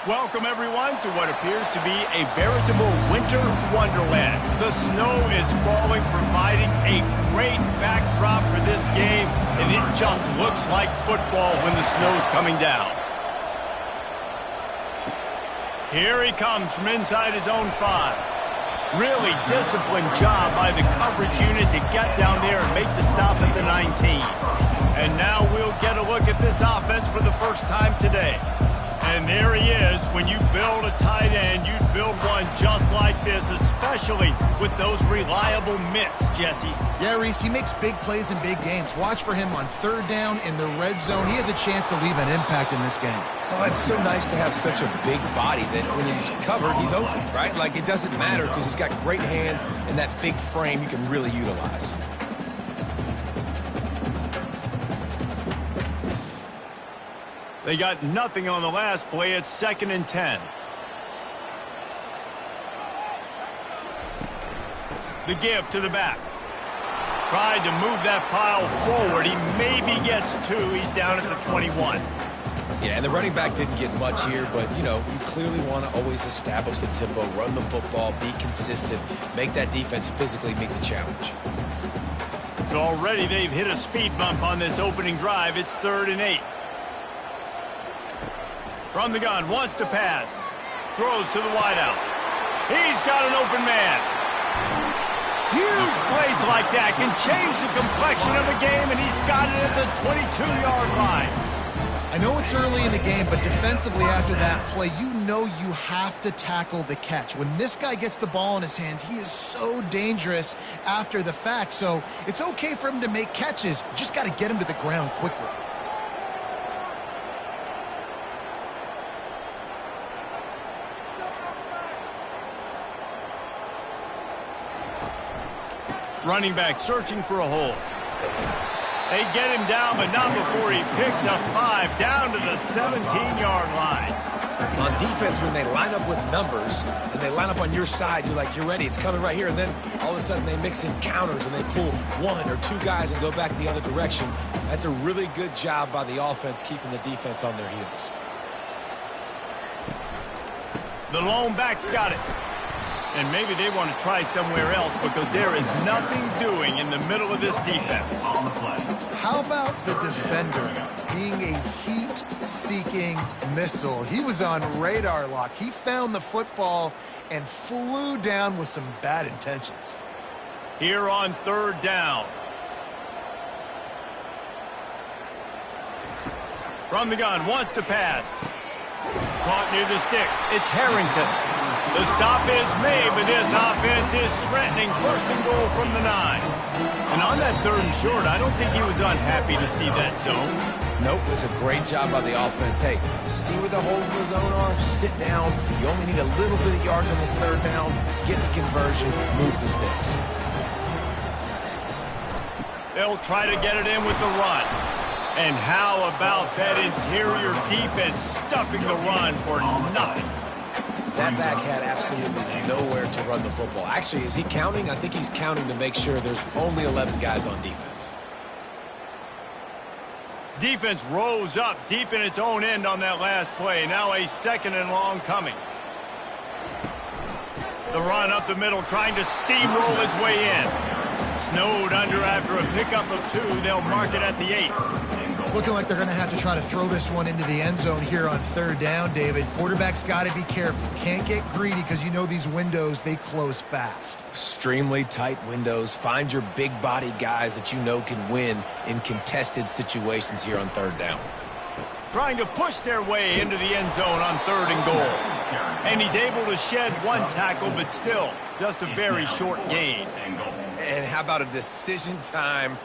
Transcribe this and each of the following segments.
Welcome, everyone, to what appears to be a veritable winter wonderland. The snow is falling, providing a great backdrop for this game, and it just looks like football when the snow's coming down. Here he comes from inside his own 5. Really disciplined job by the coverage unit to get down there and make the stop at the 19. And now we'll get a look at this offense for the first time today. And there he is. When you build a tight end, you'd build one just like this, especially with those reliable mitts, Jesse. Yeah, Reese, he makes big plays in big games. Watch for him on third down in the red zone. He has a chance to leave an impact in this game. Well, it's so nice to have such a big body that when he's covered, he's open, right? Like, it doesn't matter because he's got great hands and that big frame you can really utilize. They got nothing on the last play. It's 2nd and 10. The give to the back. Tried to move that pile forward. He maybe gets 2. He's down at the 21. Yeah, and the running back didn't get much here, but, you know, you clearly want to always establish the tempo, run the football, be consistent, make that defense physically meet the challenge. So already they've hit a speed bump on this opening drive. It's 3rd and 8. From the gun, wants to pass. Throws to the wideout. He's got an open man. Huge plays like that can change the complexion of a game, and he's got it at the 22-yard line. I know it's early in the game, but defensively after that play, you know you have to tackle the catch. When this guy gets the ball in his hands, he is so dangerous after the fact. So it's okay for him to make catches. You just got to get him to the ground quickly. Running back searching for a hole. They get him down, but not before he picks up 5 down to the 17-yard line. On defense, when they line up with numbers and they line up on your side, you're like, you're ready, it's coming right here. And then all of a sudden they mix in counters and they pull 1 or 2 guys and go back the other direction. That's a really good job by the offense keeping the defense on their heels. The lone back's got it. And maybe they want to try somewhere else because there is nothing doing in the middle of this defense. On the play. How about the defender being a heat-seeking missile? He was on radar lock. He found the football and flew down with some bad intentions. Here on 3rd down. From the gun, wants to pass. Caught near the sticks. It's Harrington. The stop is made, but this offense is threatening 1st and goal from the 9. And on that 3rd and short, I don't think he was unhappy to see that zone. Nope, it was a great job by the offense. Hey, see where the holes in the zone are? Sit down. You only need a little bit of yards on this 3rd down. Get the conversion. Move the sticks. They'll try to get it in with the run. And how about that interior defense stuffing the run for nothing? That back had absolutely nowhere to run the football. Actually, is he counting? I think he's counting to make sure there's only 11 guys on defense. Defense rose up deep in its own end on that last play. Now a 2nd and long coming. The run up the middle, trying to steamroll his way in. Snowed under after a pickup of 2. They'll mark it at the 8. It's looking like they're going to have to try to throw this one into the end zone here on 3rd down, David. Quarterback's got to be careful. Can't get greedy because you know these windows, they close fast. Extremely tight windows. Find your big body guys that you know can win in contested situations here on 3rd down. Trying to push their way into the end zone on 3rd and goal. And he's able to shed 1 tackle, but still just a very short gain. And how about a decision time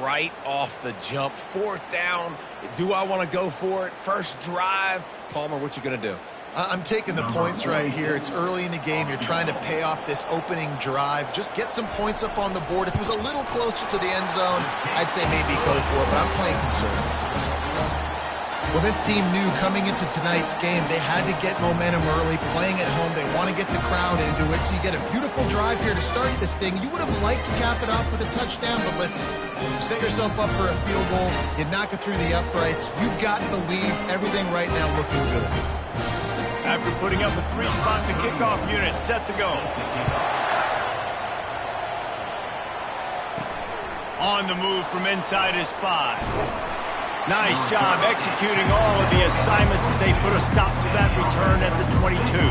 right off the jump? 4th down. Do I want to go for it? First drive. Palmer, what you going to do? I'm taking the points right here. It's early in the game. You're trying to pay off this opening drive. Just get some points up on the board. If it was a little closer to the end zone, I'd say maybe go for it, but I'm playing conservative. Well, this team knew coming into tonight's game they had to get momentum early, playing at home. They want to get the crowd into it, so you get a beautiful drive here to start this thing. You would have liked to cap it off with a touchdown, but listen, you set yourself up for a field goal, you knock it through the uprights, you've got the lead, everything right now looking good. after putting up a 3-spot in the kickoff unit. Set to go. On the move from inside his 5. Nice job executing all of the assignments as they put a stop to that return at the 22.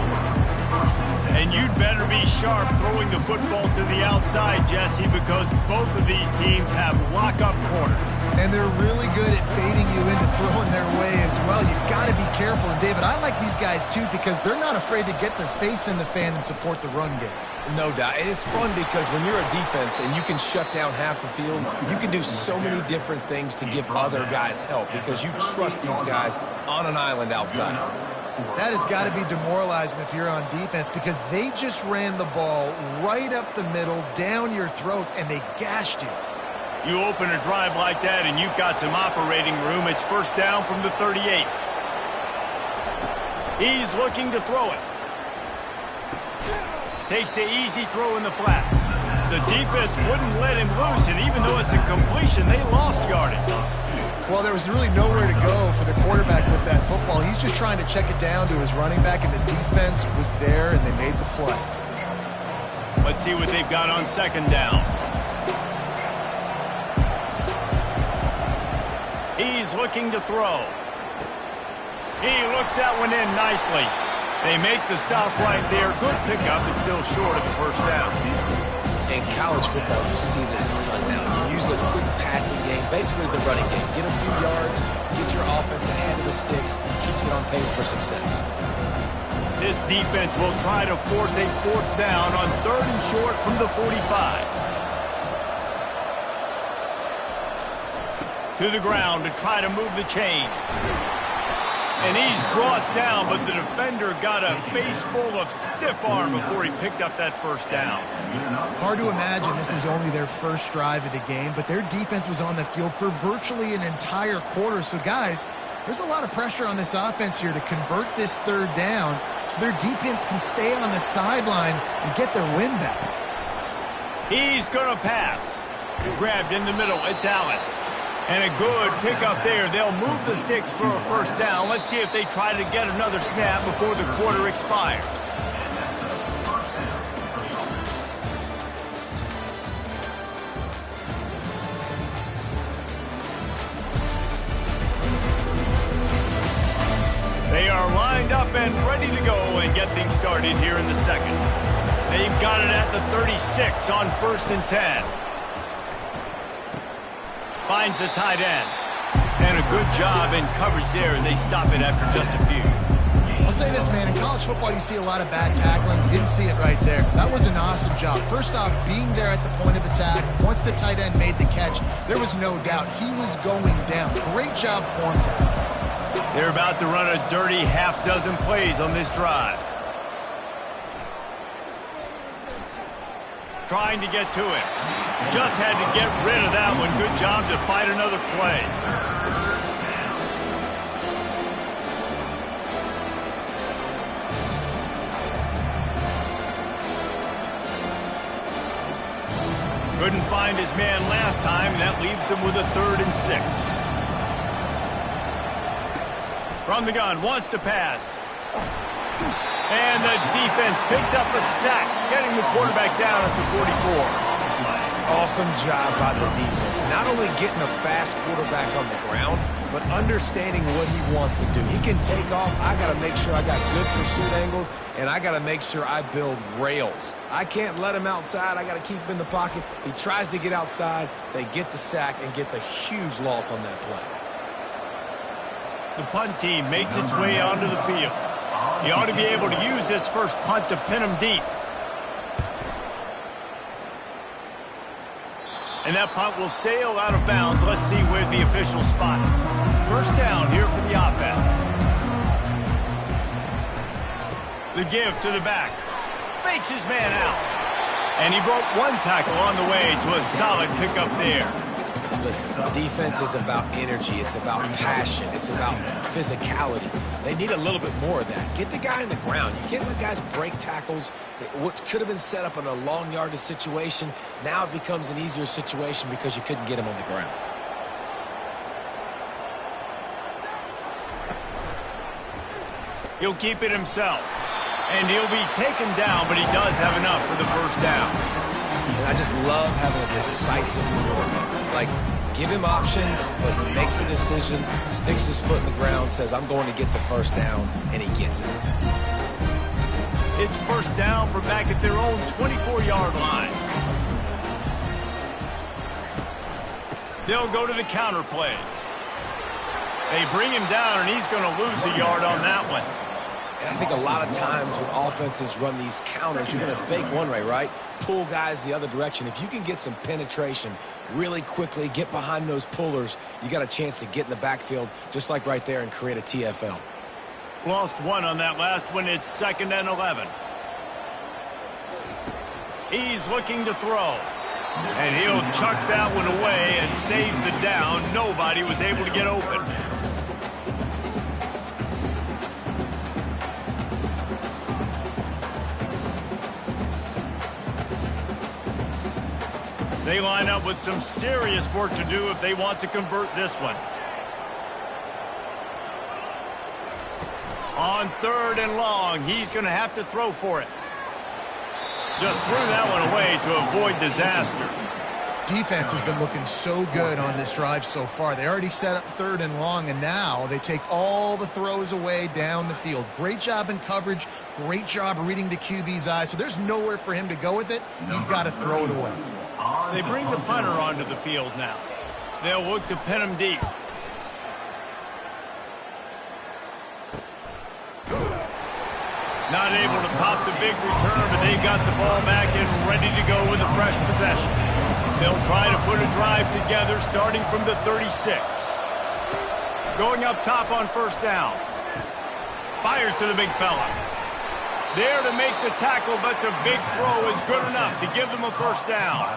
And you'd better be sharp throwing the football to the outside, Jesse, because both of these teams have lock-up corners. And they're really good at baiting you into throwing their way as well. You've got to be careful. And, David, I like these guys, too, because they're not afraid to get their face in the fan and support the run game. No doubt. And it's fun because when you're a defense and you can shut down half the field, you can do so many different things to give other guys help because you trust these guys on an island outside. That has got to be demoralizing if you're on defense because they just ran the ball right up the middle, down your throats, and they gashed you. You open a drive like that and you've got some operating room. It's first down from the 38. He's looking to throw it. Takes the easy throw in the flat. The defense wouldn't let him loose, and even though it's a completion, they lost yardage. Well, there was really nowhere to go for the quarterback with that football. He's just trying to check it down to his running back, and the defense was there, and they made the play. Let's see what they've got on second down. He's looking to throw. He looks that one in nicely. They make the stop right there. Good pickup. It's still short of the first down. In college football, you see this a ton now. You use the quick passing game, basically as the running game. Get a few yards, get your offense ahead of the sticks, keeps it on pace for success. This defense will try to force a fourth down on 3rd and short from the 45. To the ground to try to move the chains. And he's brought down, but the defender got a face full of stiff arm before he picked up that first down. Hard to imagine this is only their first drive of the game, but their defense was on the field for virtually an entire quarter. So, guys, there's a lot of pressure on this offense here to convert this 3rd down so their defense can stay on the sideline and get their win back. He's going to pass. Grabbed in the middle. It's Allen. And a good pickup there. They'll move the sticks for a first down. Let's see if they try to get another snap before the quarter expires. They are lined up and ready to go and get things started here in the second. They've got it at the 36 on 1st and 10. Finds the tight end. And a good job in coverage there as they stop it after just a few. I'll say this, man. In college football, you see a lot of bad tackling. You didn't see it right there. That was an awesome job. First off, being there at the point of attack. Once the tight end made the catch, there was no doubt he was going down. Great job form tackle. They're about to run a dirty half-dozen plays on this drive. Trying to get to him. Just had to get rid of that one. Good job to fight another play. Couldn't find his man last time, and that leaves him with a 3rd and 6. From the gun, wants to pass. And the defense picks up a sack, getting the quarterback down at the 44. Awesome job by the defense. Not only getting a fast quarterback on the ground, but understanding what he wants to do. He can take off. I got to make sure I got good pursuit angles, and I got to make sure I build rails. I can't let him outside. I got to keep him in the pocket. He tries to get outside. They get the sack and get the huge loss on that play. The punt team makes its way onto the field. He ought to be able to use this first punt to pin him deep. And that punt will sail out of bounds. Let's see where the officials spot it. First down here for the offense. The give to the back. Fakes his man out. And he broke one tackle on the way to a solid pickup there. Listen, defense is about energy. It's about passion. It's about physicality. They need a little bit more of that. Get the guy on the ground. You can't let guys break tackles. What could have been set up in a long yardage situation, now it becomes an easier situation because you couldn't get him on the ground. He'll keep it himself. And he'll be taken down, but he does have enough for the first down. And I just love having a decisive quarterback. Like, give him options, but he makes a decision, sticks his foot in the ground, says, I'm going to get the first down, and he gets it. It's first down from back at their own 24-yard line. They'll go to the counter play. They bring him down, and he's going to lose a yard on that one. And I think a lot of times when offenses run these counters, you're going to fake one way, right? Pull guys the other direction. If you can get some penetration really quickly, get behind those pullers, you got a chance to get in the backfield just like right there and create a TFL. Lost one on that last one. It's 2nd and 11. He's looking to throw. And he'll chuck that one away and save the down. Nobody was able to get open. They line up with some serious work to do if they want to convert this one. On 3rd and long, he's going to have to throw for it. Just threw that one away to avoid disaster. Defense has been looking so good on this drive so far. They already set up 3rd and long, and now they take all the throws away down the field. Great job in coverage. Great job reading the QB's eyes. So there's nowhere for him to go with it. He's got to throw it away. They bring the punter onto the field now. They'll look to pin him deep. Not able to pop the big return, but they've got the ball back and ready to go with a fresh possession. They'll try to put a drive together starting from the 36. Going up top on first down. Fires to the big fella. There to make the tackle, but the big throw is good enough to give them a first down.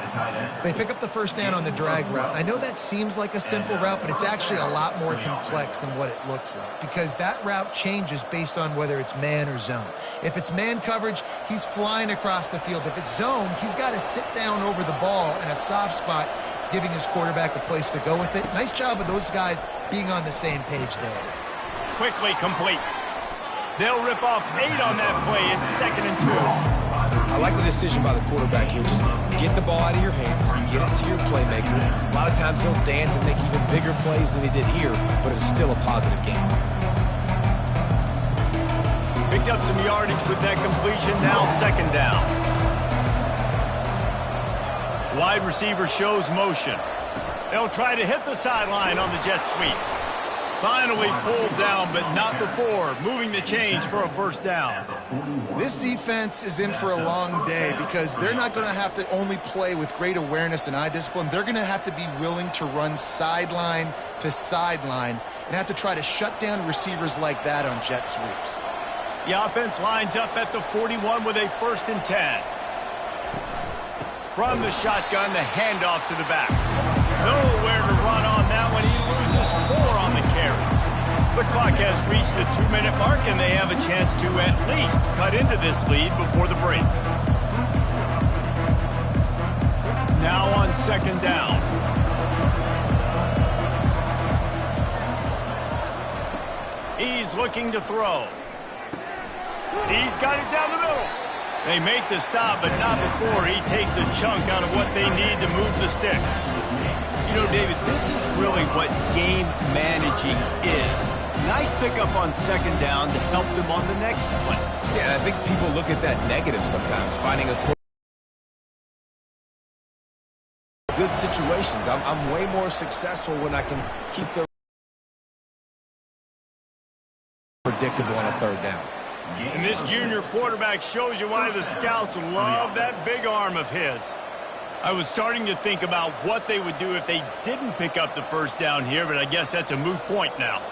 They pick up the first down on the drag route. I know that seems like a simple route, but it's actually a lot more complex than what it looks like because that route changes based on whether it's man or zone. If it's man coverage, he's flying across the field. If it's zone, he's got to sit down over the ball in a soft spot, giving his quarterback a place to go with it. Nice job of those guys being on the same page there. Quickly complete. They'll rip off 8 on that play. It's 2nd and 2. I like the decision by the quarterback here. Just get the ball out of your hands, get it to your playmaker. A lot of times he'll dance and make even bigger plays than he did here, but it was still a positive game. Picked up some yardage with that completion. Now 2nd down. Wide receiver shows motion. They'll try to hit the sideline on the jet sweep. Finally pulled down, but not before moving the chains for a first down. This defense is in for a long day because they're not going to have to only play with great awareness and eye discipline. They're going to have to be willing to run sideline to sideline and have to try to shut down receivers like that on jet sweeps. The offense lines up at the 41 with a 1st and 10. From the shotgun, the handoff to the back. Nowhere to run on that one. He loses 4 on the carry. The clock has reached the 2-minute mark, and they have a chance to at least cut into this lead before the break. Now on 2nd down. He's looking to throw. He's got it down the middle. They make the stop, but not before he takes a chunk out of what they need to move the sticks. You know, David, this is really what game managing is. Nice pickup on 2nd down to help them on the next play. Yeah, and I think people look at that negative sometimes, finding a good situations. I'm way more successful when I can keep those predictable on a 3rd down. And this junior quarterback shows you why the scouts love that big arm of his. I was starting to think about what they would do if they didn't pick up the first down here, but I guess that's a moot point now.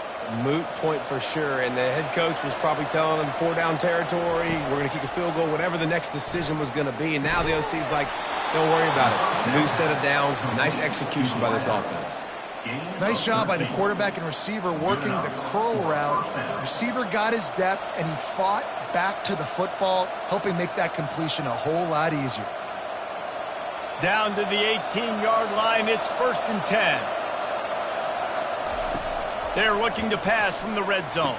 Moot point for sure, and the head coach was probably telling them 4-down territory, we're going to kick a field goal, whatever the next decision was going to be, and now the OC's like, don't worry about it. New set of downs, nice execution by this offense. Nice job by the quarterback and receiver working the curl route. Receiver got his depth, and he fought back to the football, helping make that completion a whole lot easier. Down to the 18-yard line, it's 1st and 10. They're looking to pass from the red zone.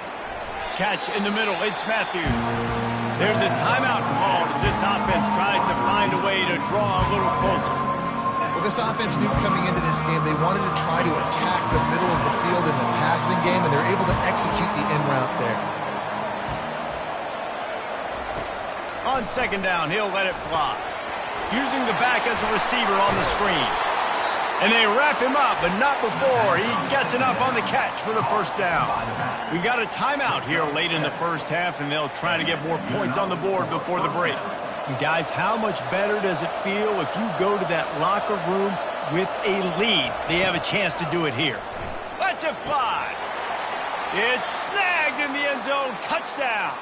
catch in the middle. It's Matthews. There's a timeout called as this offense tries to find a way to draw a little closer. Well, this offense knew coming into this game they wanted to try to attack the middle of the field in the passing game, and they're able to execute the in route there. On second down, he'll let it fly. Using the back as a receiver on the screen. And they wrap him up, but not before he gets enough on the catch for the first down. We got a timeout here late in the first half, and they'll try to get more points on the board before the break. And guys, how much better does it feel if you go to that locker room with a lead? They have a chance to do it here. Let's it fly. It's snagged in the end zone. Touchdown.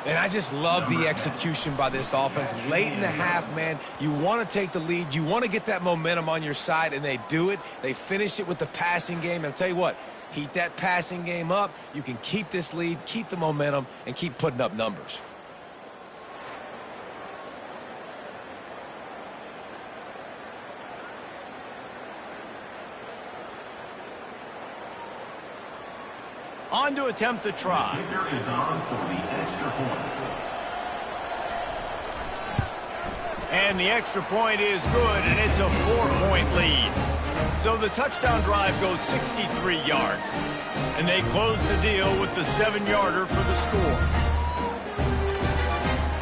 And I just love the execution by this offense. Late in the half, man, you want to take the lead. You want to get that momentum on your side, and they do it. They finish it with the passing game. And I'll tell you what, heat that passing game up. You can keep this lead, keep the momentum, and keep putting up numbers. On to attempt the try. Kicker is on for the extra point. And the extra point is good, and it's a 4-point lead. So the touchdown drive goes 63 yards. And they close the deal with the 7-yarder for the score.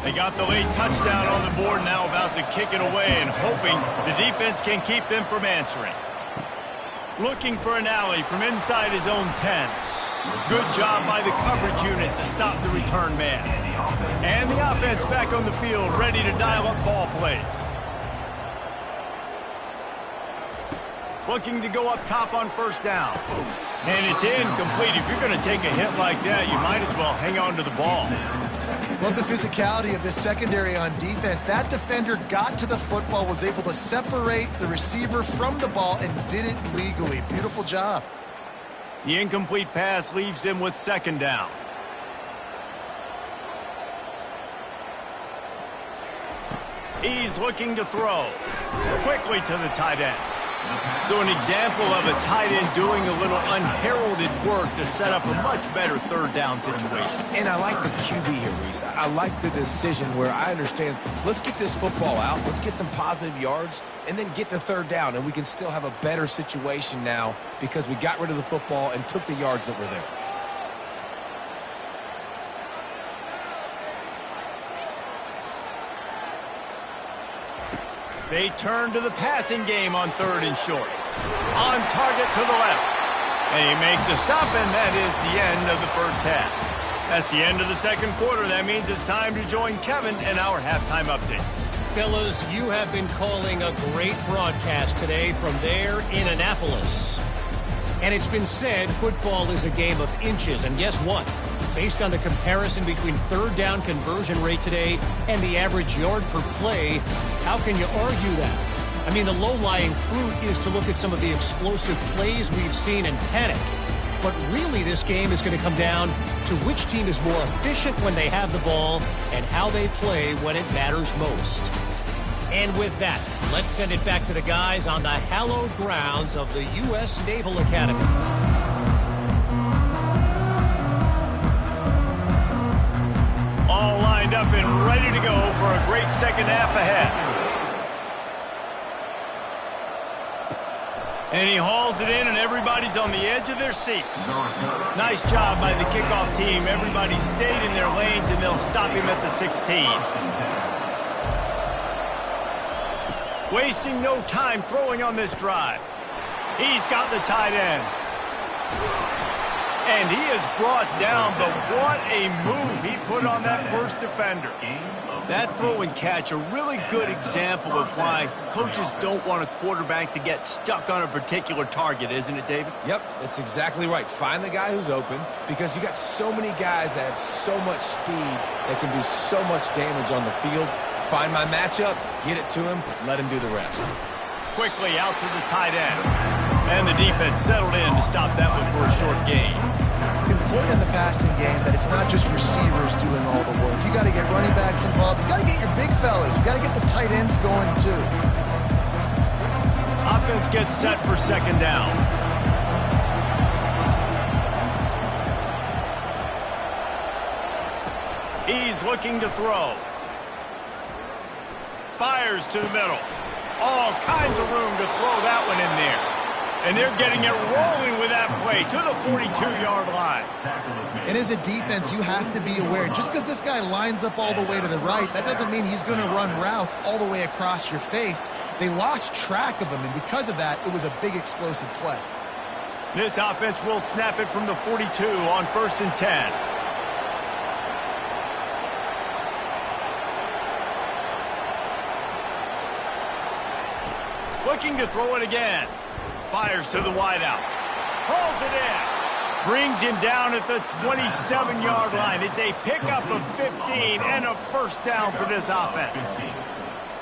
They got the late touchdown on the board, now about to kick it away and hoping the defense can keep them from answering. Looking for an alley from inside his own 10. Good job by the coverage unit to stop the return man. And the offense back on the field, ready to dial up ball plays. Looking to go up top on first down. And it's incomplete. If you're going to take a hit like that, you might as well hang on to the ball. Love the physicality of this secondary on defense. That defender got to the football, was able to separate the receiver from the ball, and did it legally. Beautiful job. The incomplete pass leaves him with second down. He's looking to throw. Quickly to the tight end. So an example of a tight end doing a little unheralded work to set up a much better third down situation. And I like the QB here, Reese. I like the decision where I understand, let's get this football out, let's get some positive yards, and then get to third down, and we can still have a better situation now because we got rid of the football and took the yards that were there. They turn to the passing game on third and short. On target to the left. They make the stop, and that is the end of the first half. That's the end of the second quarter. That means it's time to join Kevin in our halftime update. Fellas, you have been calling a great broadcast today from there in Annapolis. And it's been said football is a game of inches. And guess what? Based on the comparison between third down conversion rate today and the average yard per play, how can you argue that? I mean, the low-lying fruit is to look at some of the explosive plays we've seen and panic. But really, this game is going to come down to which team is more efficient when they have the ball and how they play when it matters most. And with that, let's send it back to the guys on the hallowed grounds of the U.S. Naval Academy. All lined up and ready to go for a great second half ahead. And he hauls it in, and everybody's on the edge of their seats. Nice job by the kickoff team. Everybody stayed in their lanes, and they'll stop him at the 16. Wasting no time throwing on this drive. He's got the tight end. And he is brought down, but what a move he put on that first defender. That throw and catch, a really good example of why coaches don't want a quarterback to get stuck on a particular target, isn't it, David? Yep, that's exactly right. Find the guy who's open because you got so many guys that have so much speed that can do so much damage on the field. Find my matchup, get it to him, let him do the rest. Quickly out to the tight end. And the defense settled in to stop that one for a short gain. Important in the passing game that it's not just receivers doing all the work. You got to get running backs involved. You got to get your big fellas. You got to get the tight ends going too. Offense gets set for second down. He's looking to throw. Fires to the middle. All kinds of room to throw that one in there. And they're getting it rolling with that play to the 42-yard line. And as a defense, you have to be aware, just because this guy lines up all the way to the right, that doesn't mean he's going to run routes all the way across your face. They lost track of him, and because of that, it was a big explosive play. This offense will snap it from the 42 on 1st and 10. Looking to throw it again. Fires to the wideout. Hauls it in. Brings him down at the 27-yard line. It's a pickup of 15 and a first down for this offense.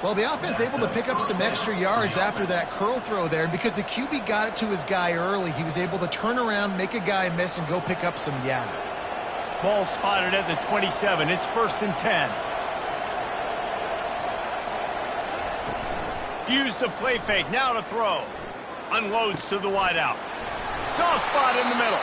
Well, the offense able to pick up some extra yards after that curl throw there. And because the QB got it to his guy early, he was able to turn around, make a guy miss, and go pick up some yak. Ball spotted at the 27. It's 1st and 10. Use the play fake. Now to throw. Unloads to the wideout. Soft spot in the middle.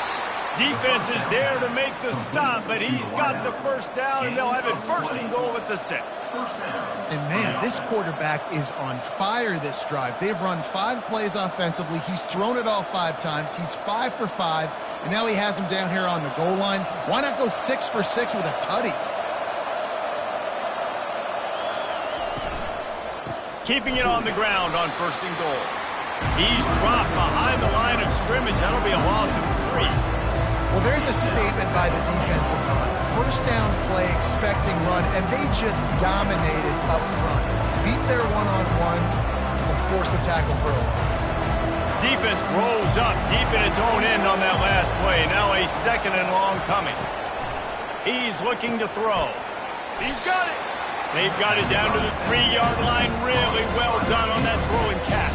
Defense is there to make the stop, but he's got the first down, and they'll have it 1st and goal at the 6. And, man, this quarterback is on fire this drive. They've run 5 plays offensively. He's thrown it all 5 times. He's 5 for 5, and now he has him down here on the goal line. Why not go 6 for 6 with a tutty? Keeping it on the ground on 1st and goal. He's dropped behind the line of scrimmage. That'll be a loss of 3. Well, there's a statement by the defensive line. First down play, expecting run, and they just dominated up front. Beat their one-on-ones and forced a tackle for a loss. Defense rolls up deep in its own end on that last play. Now a 2nd and long coming. He's looking to throw. He's got it. They've got it down to the 3-yard line. Really well done on that throw and catch.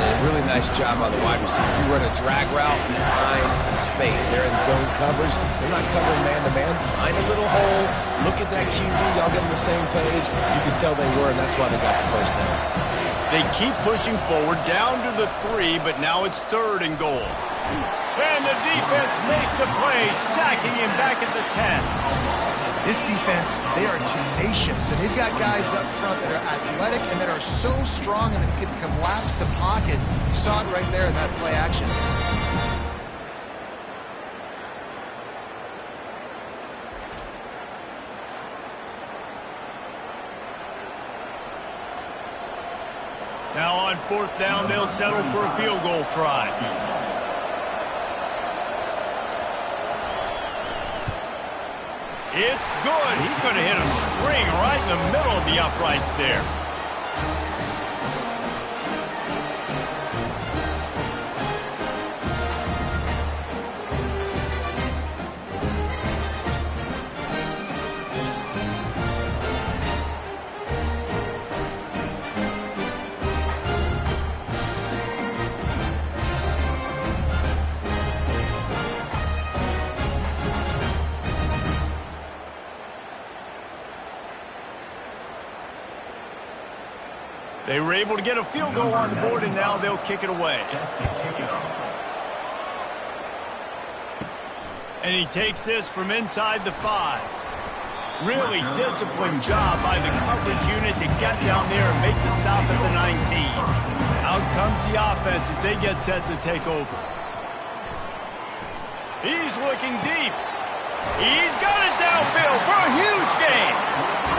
And really nice job by the wide receiver. If you run a drag route, find space. They're in zone coverage. They're not covering man-to-man. Find a little hole. Look at that QB. Y'all get on the same page. You can tell they were, and that's why they got the first down. They keep pushing forward down to the 3, but now it's 3rd and goal. And the defense makes a play, sacking him back at the 10. This defense, they are tenacious, and they've got guys up front that are athletic and that are so strong and that can collapse the pocket. You saw it right there in that play action. Now on 4th down, they'll settle for a field goal try. It's good. He could have hit a string right in the middle of the uprights there. They were able to get a field goal on the board, and now they'll kick it away. And he takes this from inside the 5. Really disciplined job by the coverage unit to get down there and make the stop at the 19. Out comes the offense as they get set to take over. He's looking deep. He's got it downfield for a huge gain.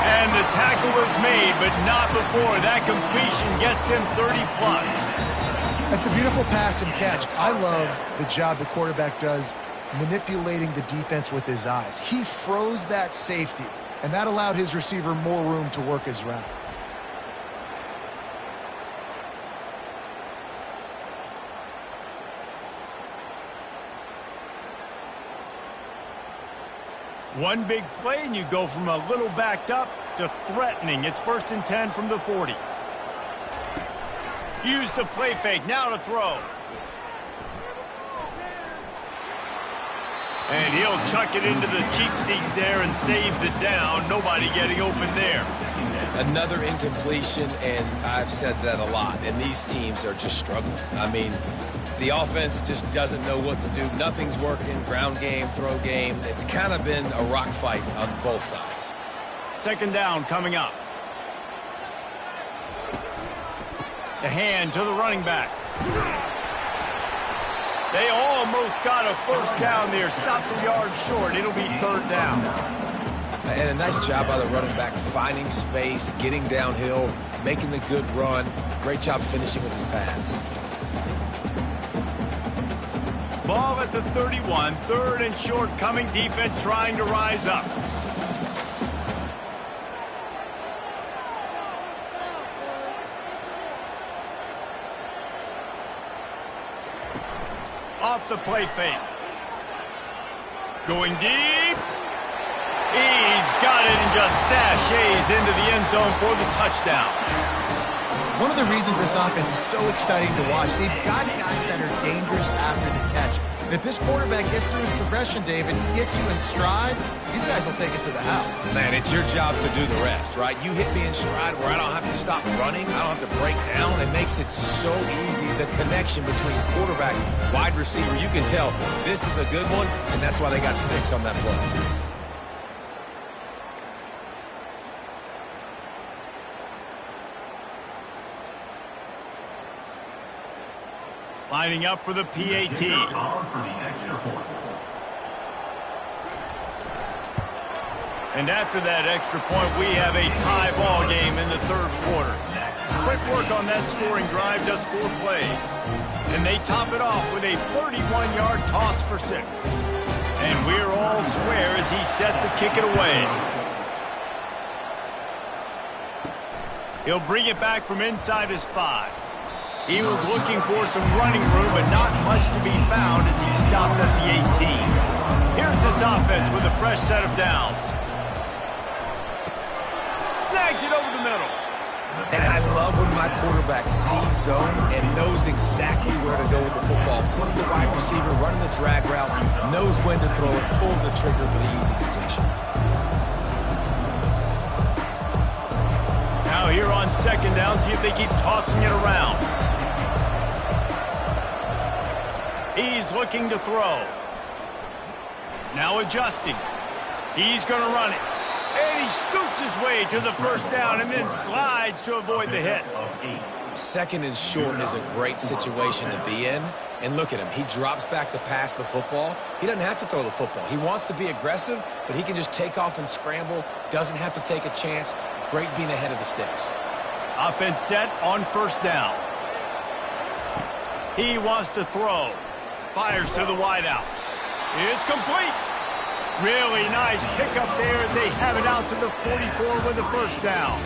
And the tackle was made, but not before that completion gets them 30-plus. That's a beautiful pass and catch. I love the job the quarterback does manipulating the defense with his eyes. He froze that safety, and that allowed his receiver more room to work his route. One big play, and you go from a little backed up to threatening. It's 1st and 10 from the 40. Use the play fake. Now to throw. And he'll chuck it into the cheap seats there and save the down. Nobody getting open there. Another incompletion, and I've said that a lot, and these teams are just struggling. I mean, The offense just doesn't know what to do. Nothing's working. Ground game, throw game. It's kind of been a rock fight on both sides. Second down coming up. The hand to the running back. They almost got a first down there. Stopped a yard short. It'll be third down. And a nice job by the running back, finding space, getting downhill, making the good run. Great job finishing with his pads. Ball at the 31. Third and short coming. Defense trying to rise up. Off the play fake. Going deep. He's got it and just sashays into the end zone for the touchdown. One of the reasons this offense is so exciting to watch, they've got guys that are dangerous after the catch. And if this quarterback gets through his progression, David, gets you in stride, these guys will take it to the house. Man, it's your job to do the rest, right? You hit me in stride where I don't have to stop running. I don't have to break down. It makes it so easy. The connection between quarterback, wide receiver, you can tell this is a good one, and that's why they got 6 on that play. Lining up for the PAT. And after that extra point, we have a tie ball game in the third quarter. Quick work on that scoring drive, just 4 plays. And they top it off with a 31-yard toss for 6. And we're all square as he's set to kick it away. He'll bring it back from inside his 5. He was looking for some running room, but not much to be found as he stopped at the 18. Here's this offense with a fresh set of downs. Snags it over the middle. And I love when my quarterback sees zone and knows exactly where to go with the football. Sees the wide receiver running the drag route, knows when to throw it, pulls the trigger for the easy completion. Now here on second down, see if they keep tossing it around. He's looking to throw. Now adjusting. He's going to run it. And he scoots his way to the first down and then slides to avoid the hit. Second and short is a great situation to be in. And look at him. He drops back to pass the football. He doesn't have to throw the football. He wants to be aggressive, but he can just take off and scramble. Doesn't have to take a chance. Great being ahead of the sticks. Offense set on first down. He wants to throw. Fires to the wideout. It's complete. Really nice pickup there as they have it out to the 44 with the first down.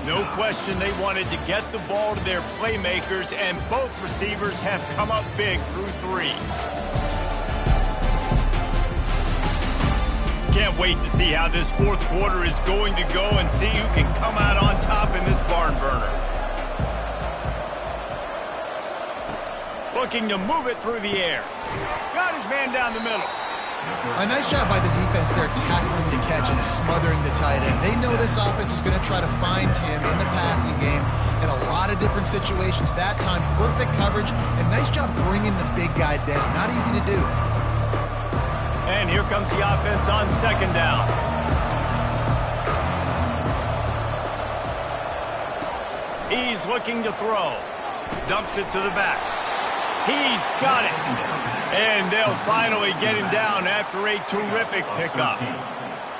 No question they wanted to get the ball to their playmakers, and both receivers have come up big through 3. Can't wait to see how this fourth quarter is going to go and see who can come out on top in this barn burner. Looking to move it through the air. Got his man down the middle. A nice job by the defense there tackling the catch and smothering the tight end. They know this offense is going to try to find him in the passing game in a lot of different situations. That time, perfect coverage, and nice job bringing the big guy down. Not easy to do. And here comes the offense on second down. He's looking to throw. Dumps it to the back. He's got it. And they'll finally get him down after a terrific pickup.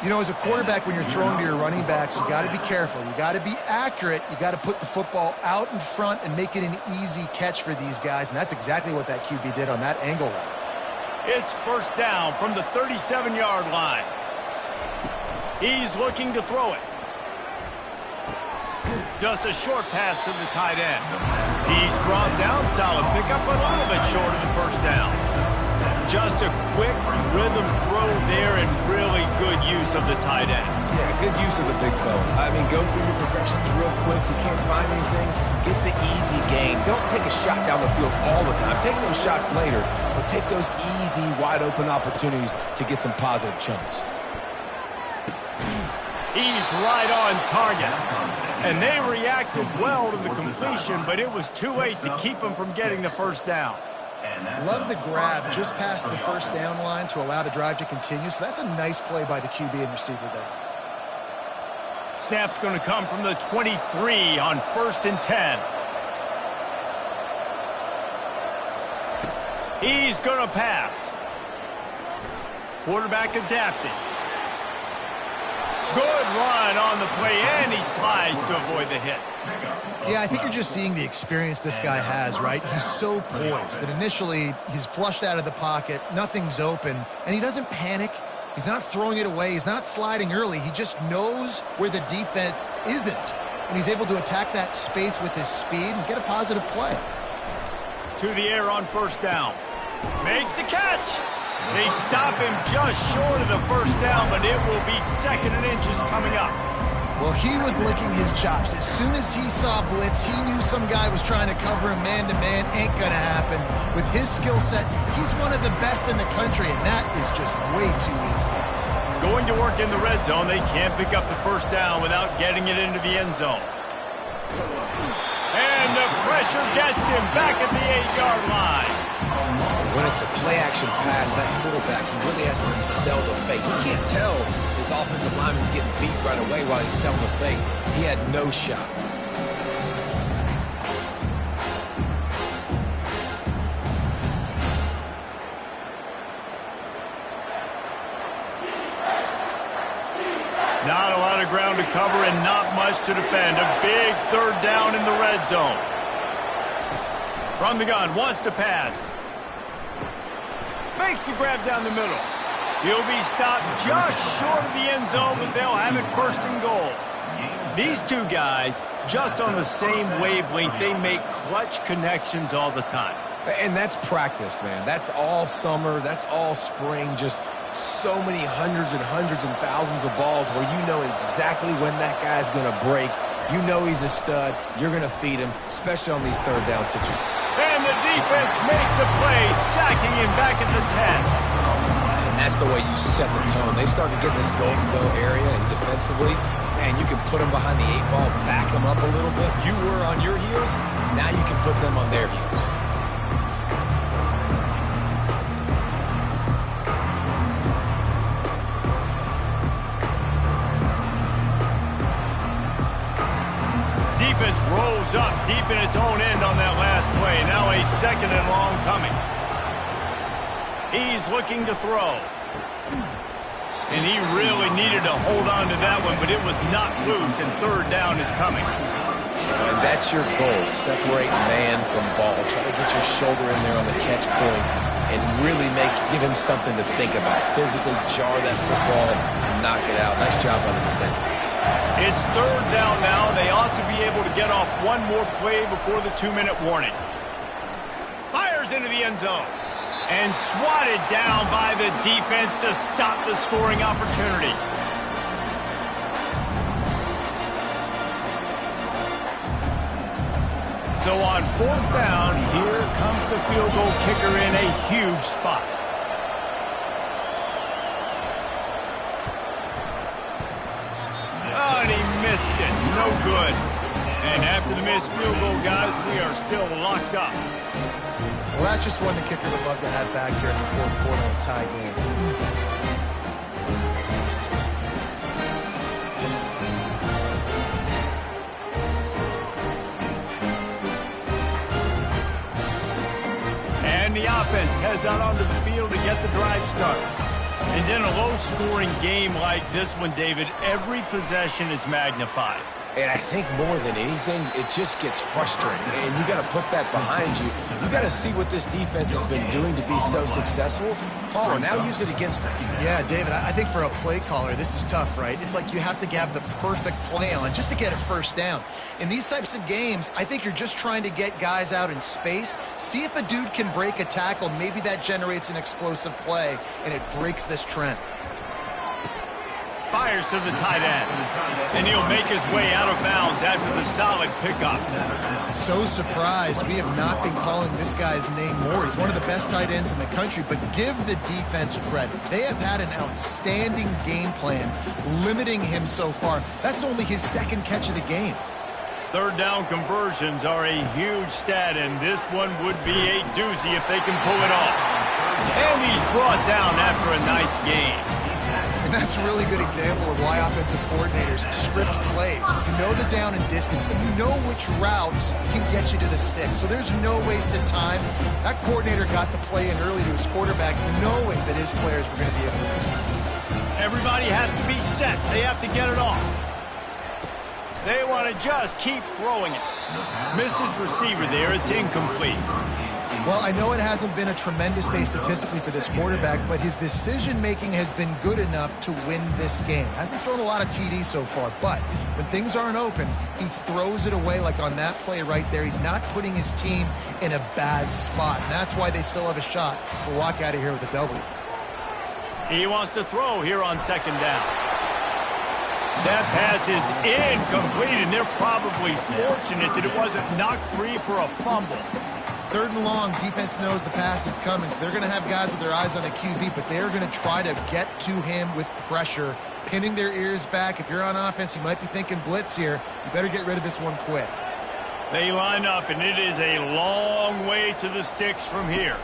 You know, as a quarterback, when you're throwing to your running backs, you got to be careful. You got to be accurate. You got to put the football out in front and make it an easy catch for these guys. And that's exactly what that QB did on that angle route. It's first down from the 37-yard line. He's looking to throw it. Just a short pass to the tight end. He's brought down, solid pickup, but a little bit short of the first down. Just a quick rhythm throw there and really good use of the tight end. Yeah, good use of the big fella. I mean, go through your progressions real quick. You can't find anything. Get the easy gain. Don't take a shot down the field all the time. Take those shots later, but take those easy, wide-open opportunities to get some positive chunks. He's right on target. And they reacted well to the completion, but it was too late to keep him from getting the first down. Love the grab just past the first down line to allow the drive to continue. So that's a nice play by the QB and receiver there. Snap's going to come from the 23 on 1st and 10. He's going to pass. Quarterback adapting. Good run on the play, and he slides to avoid the hit. Yeah, I think you're just seeing the experience this guy has, right? He's so poised that initially he's flushed out of the pocket, nothing's open, and he doesn't panic. He's not throwing it away. He's not sliding early. He just knows where the defense isn't, and he's able to attack that space with his speed and get a positive play. To the air on 1st down. Makes the catch. They stop him just short of the 1st down, but it will be 2nd and inches coming up. Well, he was licking his chops. As soon as he saw blitz, he knew some guy was trying to cover him man-to-man. Ain't going to happen. With his skill set, he's one of the best in the country, and that is just way too easy. Going to work in the red zone, they can't pick up the 1st down without getting it into the end zone. And the pressure gets him back at the 8-yard line. When it's a play-action pass, that quarterback, he really has to sell the fake. You can't tell his offensive lineman's getting beat right away while he's selling the fake. He had no shot. Not a lot of ground to cover and not much to defend. A big 3rd down in the red zone. From the gun, wants to pass. Makes the grab down the middle. He'll be stopped just short of the end zone, but they'll have it 1st and goal. These two guys, just on the same wavelength, they make clutch connections all the time. And that's practiced, man. That's all summer. That's all spring. Just so many hundreds and thousands of balls where you know exactly when that guy's going to break. You know he's a stud. You're going to feed him, especially on these 3rd down situations. And the defense makes a play, sacking him back at the 10. And that's the way you set the tone. They start to get in this go-and-go area, and defensively, man, you can put them behind the 8 ball, back them up a little bit. You were on your heels. Now you can put them on their heels. Defense rolls up deep in its own end on that last play. Now a 2nd and long coming. He's looking to throw. And he really needed to hold on to that one, but it was not loose, and 3rd down is coming. And that's your goal. Separate man from ball. Try to get your shoulder in there on the catch point and really give him something to think about. Physically jar that football and knock it out. Nice job by the defender. It's 3rd down now. They ought to be able to get off one more play before the 2-minute warning. Fires into the end zone. And swatted down by the defense to stop the scoring opportunity. So on 4th down, here comes the field goal kicker in a huge spot. Oh, and he missed it. No good. And after the missed field goal, guys, we are still locked up. Well, that's just one the kicker would love to have back here in the 4th quarter of a tie game. And the offense heads out onto the field to get the drive started. And in a low-scoring game like this one, David, every possession is magnified. And I think more than anything, it just gets frustrating. And you got to put that behind you. You got to see what this defense has been doing to be so successful. Oh, now use it against them. Yeah, David, I think for a play caller, this is tough, right? It's like you have to have the perfect play on just to get a 1st down. In these types of games, I think you're just trying to get guys out in space, see if a dude can break a tackle. Maybe that generates an explosive play, and it breaks this trend. Fires to the tight end. And he'll make his way out of bounds after the solid pickup. So surprised we have not been calling this guy's name more. He's one of the best tight ends in the country, but give the defense credit. They have had an outstanding game plan limiting him so far. That's only his 2nd catch of the game. Third down conversions are a huge stat, and this one would be a doozy if they can pull it off. And he's brought down after a nice gain. And that's a really good example of why offensive coordinators script plays. You know the down and distance, and you know which routes can get you to the stick. So there's no wasted time. That coordinator got the play in early to his quarterback, knowing that his players were going to be able to use it. Everybody has to be set. They have to get it off. They want to just keep throwing it. Missed his receiver there. It's incomplete. Well, I know it hasn't been a tremendous day statistically for this quarterback, but his decision-making has been good enough to win this game. Hasn't thrown a lot of TDs so far, but when things aren't open, he throws it away like on that play right there. He's not putting his team in a bad spot, and that's why they still have a shot to walk out of here with a W. He wants to throw here on second down. That pass is incomplete, and they're probably fortunate that it wasn't knocked free for a fumble. Third and long, defense knows the pass is coming, so they're going to have guys with their eyes on the QB, but they're going to try to get to him with pressure, pinning their ears back. If you're on offense, you might be thinking blitz here. You better get rid of this one quick. They line up, and it is a long way to the sticks from here.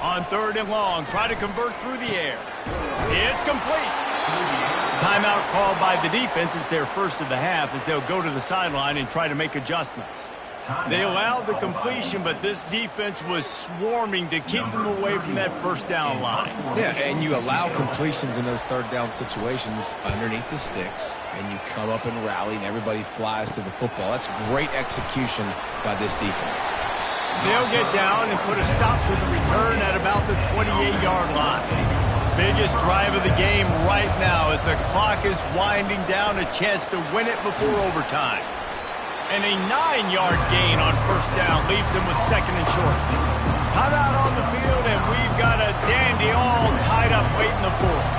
On third and long, try to convert through the air. It's complete. Timeout called by the defense. It's their first of the half as they'll go to the sideline and try to make adjustments. They allowed the completion, but this defense was swarming to keep them away from that first down line. Yeah, and you allow completions in those third down situations underneath the sticks, and you come up and rally, and everybody flies to the football. That's great execution by this defense. They'll get down and put a stop to the return at about the 28-yard line. Biggest drive of the game right now as the clock is winding down, a chance to win it before overtime. And a 9-yard gain on first down leaves them with second and short. Timeout on the field, and we've got a dandy all tied up late in the fourth.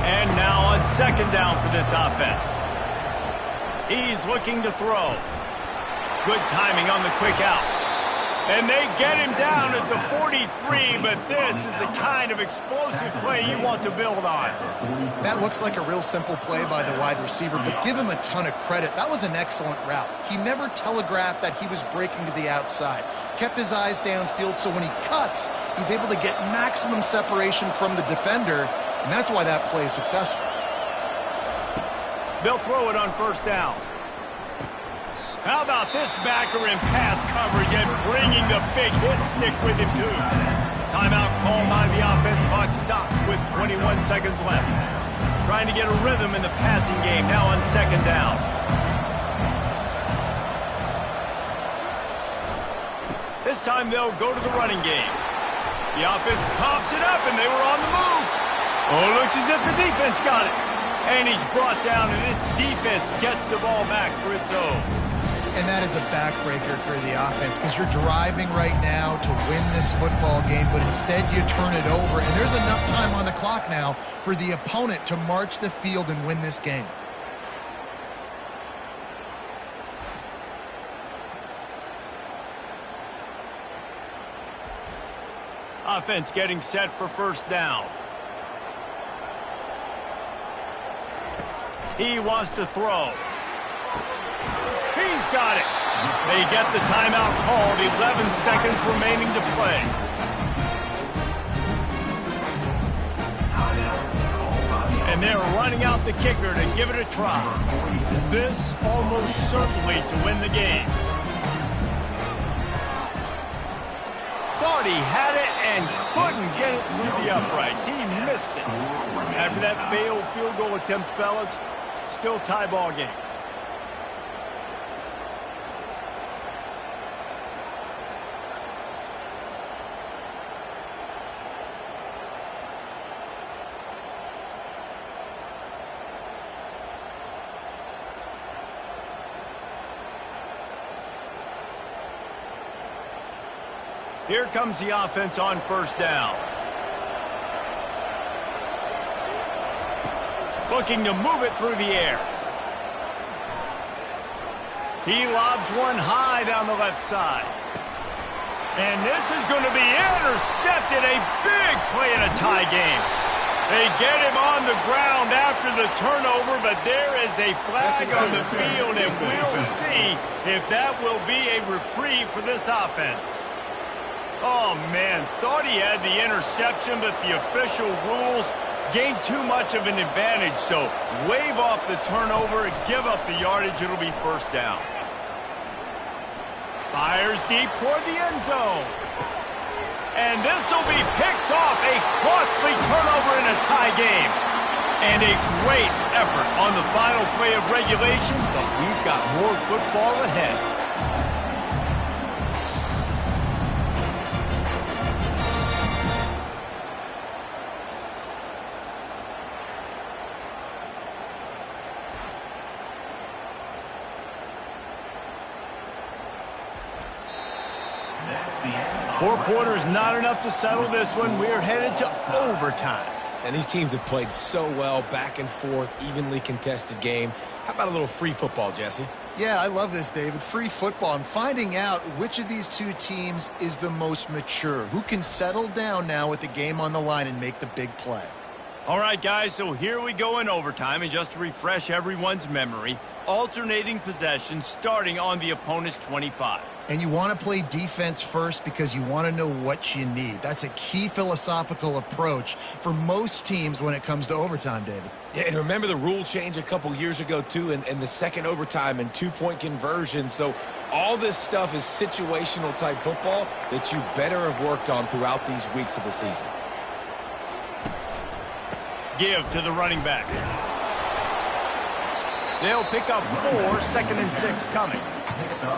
And now on second down for this offense. He's looking to throw. Good timing on the quick out. And they get him down at the 43, but this is the kind of explosive play you want to build on. That looks like a real simple play by the wide receiver, but give him a ton of credit. That was an excellent route. He never telegraphed that he was breaking to the outside. Kept his eyes downfield, so when he cuts, he's able to get maximum separation from the defender, and that's why that play is successful. They'll throw it on first down. How about this backer in pass coverage and bringing the big hit stick with him, too? Timeout called by the offense. Clock stopped with 21 seconds left. Trying to get a rhythm in the passing game now on second down. This time they'll go to the running game. The offense pops it up, and they were on the move. Oh, looks as if the defense got it. And he's brought down, and this defense gets the ball back for its own. And that is a backbreaker for the offense because you're driving right now to win this football game, but instead you turn it over. And there's enough time on the clock now for the opponent to march the field and win this game. Offense getting set for first down. He wants to throw. He's got it. They get the timeout called. 11 seconds remaining to play. And they're running out the kicker to give it a try. This almost certainly to win the game. Thought he had it and couldn't get it through the uprights. He missed it. After that failed field goal attempt, fellas, still tie ball game. Here comes the offense on first down. Looking to move it through the air. He lobs one high down the left side. And this is going to be intercepted. A big play in a tie game. They get him on the ground after the turnover, but there is a flag on the field, and we'll see if that will be a reprieve for this offense. Oh, man, thought he had the interception, but the official rules gained too much of an advantage, so wave off the turnover and give up the yardage. It'll be first down. Fires deep toward the end zone. And this will be picked off. A costly turnover in a tie game. And a great effort on the final play of regulation, but we've got more football ahead. Four quarters not enough to settle this one. We're headed to overtime. And these teams have played so well, back and forth, evenly contested game. How about a little free football, Jesse? Yeah, I love this, David. Free football. I'm finding out which of these two teams is the most mature. Who can settle down now with the game on the line and make the big play? All right, guys, so here we go in overtime. And just to refresh everyone's memory, alternating possession starting on the opponent's 25. And you want to play defense first because you want to know what you need. That's a key philosophical approach for most teams when it comes to overtime, David. Yeah, and remember the rule change a couple years ago, too, and the second overtime and two-point conversion. So all this stuff is situational type football that you better have worked on throughout these weeks of the season. Give to the running back. They'll pick up 4, 2nd and 6 coming.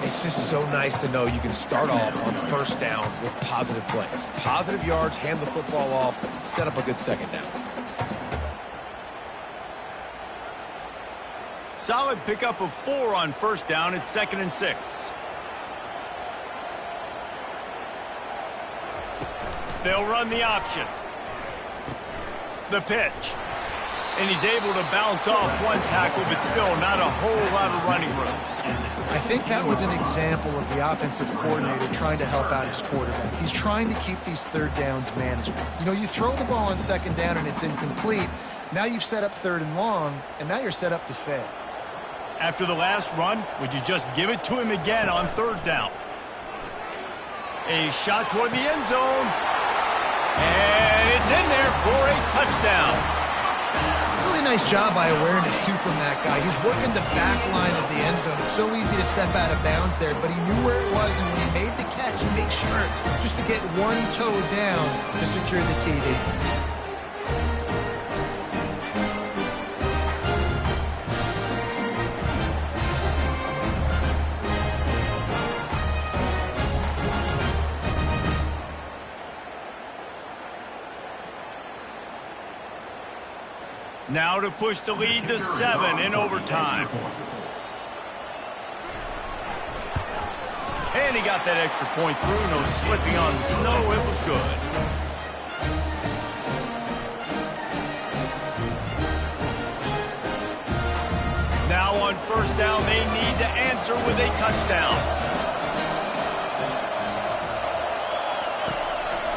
It's just so nice to know you can start off on first down with positive plays. Positive yards, hand the football off, set up a good second down. Solid pickup of 4 on first down. It's 2nd and 6. They'll run the option. The pitch. And he's able to bounce off one tackle, but still not a whole lot of running room. I think that was an example of the offensive coordinator trying to help out his quarterback. He's trying to keep these third downs manageable. You know, you throw the ball on second down and it's incomplete. Now you've set up 3rd and long, and now you're set up to fail. After the last run, would you just give it to him again on 3rd down? A shot toward the end zone. And it's in there for a touchdown. Really nice job by awareness, too, from that guy. He's working the back line of the end zone. It's so easy to step out of bounds there, but he knew where it was, and when he made the catch, he made sure just to get one toe down to secure the TD. Now to push the lead to 7 in overtime. And he got that extra point through. No slipping on the snow. It was good. Now on first down, they need to answer with a touchdown.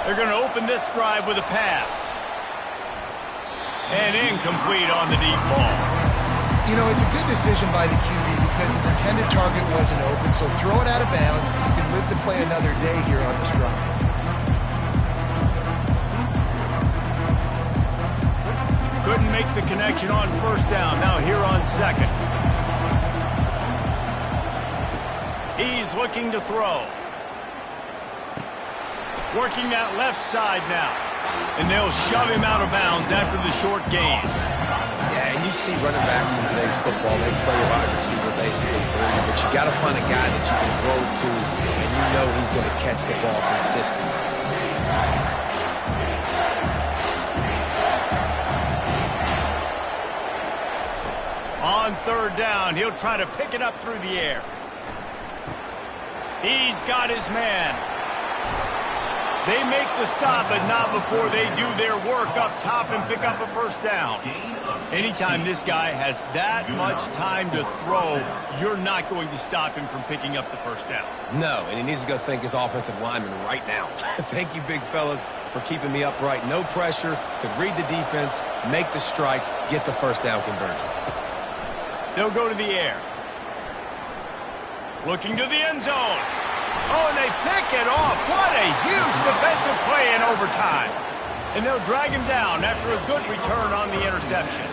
They're going to open this drive with a pass. And incomplete on the deep ball. You know, it's a good decision by the QB because his intended target wasn't open, so throw it out of bounds. You can live to play another day here on this drive. Couldn't make the connection on first down. Now here on 2nd. He's looking to throw. Working that left side now. And they'll shove him out of bounds after the short gain. Yeah, and you see running backs in today's football, they play a wide receiver basically for you, but you got to find a guy that you can throw to, and you know he's going to catch the ball consistently. On 3rd down, he'll try to pick it up through the air. He's got his man. They make the stop, but not before they do their work up top and pick up a first down. Anytime this guy has that much time to throw, you're not going to stop him from picking up the first down. No, and he needs to go thank his offensive lineman right now. Thank you, big fellas, for keeping me upright. No pressure, could read the defense, make the strike, get the first down conversion. They'll go to the air. Looking to the end zone. Oh, and they pick it off. What a huge defensive play in overtime. And they'll drag him down after a good return on the interception.